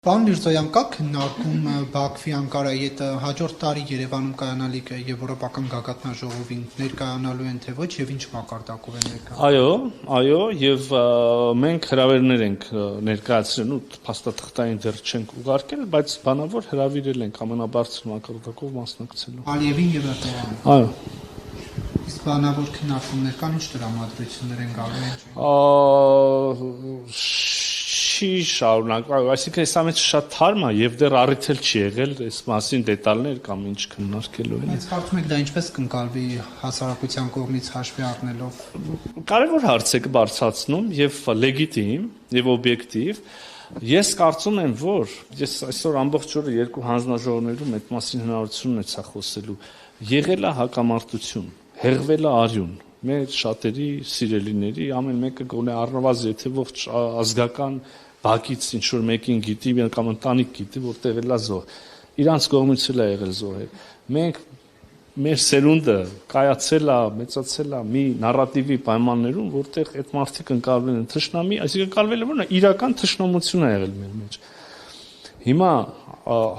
Պարոն Միրզոյան, կա քննարկում Բաքվի Անկարայի հետ հաջորդ տարի Երևանում կայանալիք Եվրոպական գագաթնաժողովին ներկայանալու են թե ոչ եւ ինչ մակարդակով են ներկայացնում։ Այո, եւ մենք հրավերներ ենք ներկայացրել ու փաստաթղթային դեռ չենք ուղարկել, բայց բանավոր հրավիրել ենք ամենաբարձր մակարդակով մասնակցելու։ Ալիևին եւ Էրդողանին։ Այո։ Իսկ բանավոր քննարկումներ կան, ինչ տրամադրություններ են գալու։ Չի շարունակվում, այսինքն այս ամենը շատ թարմ է եւ դեռ առիթ չի եղել այս մասին դետալներ կամ ինչ քննարկելու են։ Բայց կարծում եք դա ինչպես կընկալվի հասարակության կողմից հաշվի առնելով։ Կարևոր հարց եք բարձրացնում եւ լեգիտիմ եւ օբյեկտիվ։ Ես կարծում եմ, որ ես այսօր ամբողջ օրը երկու հանձնաժողովներում այդ մասին հնարավորություն ունեցա խոսելու։ Եղել է հակամարտություն, հեղվել է արյուն։ Մեր շատերի սիրելիների ամեն մեկը գոնե առնվազն եթե ողջ ազգական բակից ինչ որ մեկին գիտի կամ ընտանիք գիտի որ տեղել է զոհ իրանց կողմից էլ է եղել զոհեր մենք մեր սերունդը կայացել է մեծացել է մի նարատիվի պայմաններում որտեղ այդ մարդիկ ընկալվել են թշնամի այսինքն ընկալվել է որ իրական թշնամություն է եղել մեր մեջ հիմա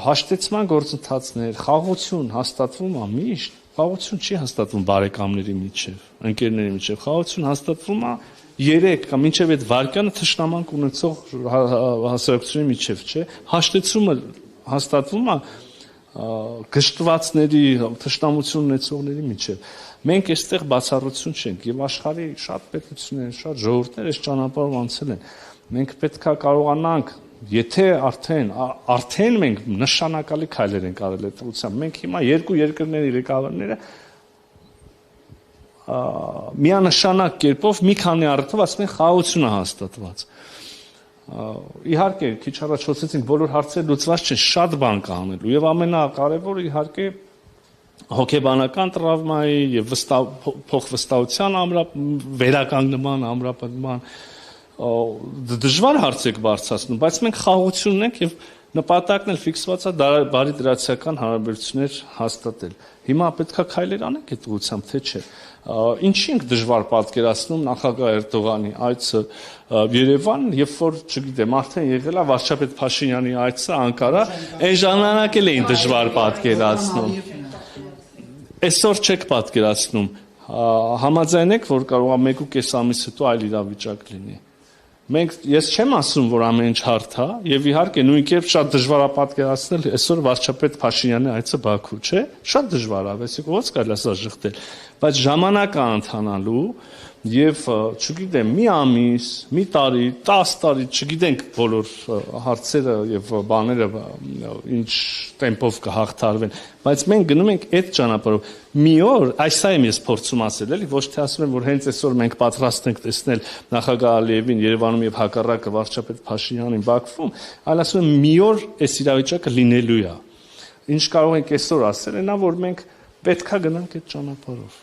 հաշտեցման գործընթացներ խաղաղություն հաստատվում է միշտ խաղաղություն չի հաստատվում բարեկամների միջև, ընկերների միջև, խաղաղություն հաստատվում է 3 կամ մինչև այդ վարկյանը թշնամանք ունեցող հասարակությունների միջև, չէ, հաշտեցումը հաստատվում է գժտվածների, թշնամություն ունեցողների միջև։ Մենք այստեղ բացառություն չենք եւ աշխարհի շատ պետություններ, շատ ժողովուրդներ այս ճանապարհով անցել են։ Մենք պետքա կարողանանք Եթե արդեն մենք նշանակալի քայլեր ենք արել այդ ուղղությամբ, մենք հիմա երկու երկրների ղեկավարները միանշանակ կերպով մի քանի առիթով ասում են խաղաղություն է հաստատված։ Իհարկե, քիչ առաջ խոսեցինք, բոլոր հարցերը լուծված չեն, շատ բան կա անելու եւ ամենակարևորը իհարկե հոգեբանական տրավմայի եւ փոխվստահության վերականգնման, ամրապնդման դժվար հարց եք բարձրացնում, բայց մենք խաղաղություն ունենք եւ նպատակն էլ ֆիքսված է բարի դրացիական հարաբերություններ հաստատել։ Հիմա պետքա քայլեր անենք այդ ուղղությամբ, թե չէ։ Ինչի ենք դժվար պատկերացնում նախագահ Էրդողանի այցը Երևան, երբ որ, չգիտեմ, արդեն եղել է վարչապետ Փաշինյանի այցը Անկարա, այն ժամանակ էլ էին դժվար պատկերացնում։ Այսօր չեք պատկերացնում։ Համաձայնեք, որ կարող է 1.5 ամիս հետո այլ իրավիճակ լինի։ Ես չեմ ասում, որ ամեն ինչ հարթ է, եւ իհարկե նույն կերպ շատ դժվար է պատկերացնել այսօր վարչապետ Փաշինյանի այցը Բաքու, չէ՞։ Շատ դժվար է, այսինքն ո՞նց կարելի է սա շղթել։ Բայց ժամանակ է ընթանալու եւ, չգիտեմ, մի ամիս, մի տարի, 10 տարի, չգիտենք բոլոր հարցերը եւ բաները ինչ տեմպով կհաղթարվեն, բայց մենք գնում ենք այդ ճանապարհով։ Մի օր, այսա եմ ես փորձում ասել, էլի, ոչ թե ասում եմ, որ հենց այսօր մենք պատրաստ ենք տեսնել նախագահ Ալիևին Երևանում եւ հակառակը վարչապետ Փաշինյանին Բաքվում, այլ ասում եմ մի օր այս իրավիճակը լինելու է։ Ինչ կարող ենք այսօր ասել, այնա որ մենք պետքա գնանք այդ ճանապարհով։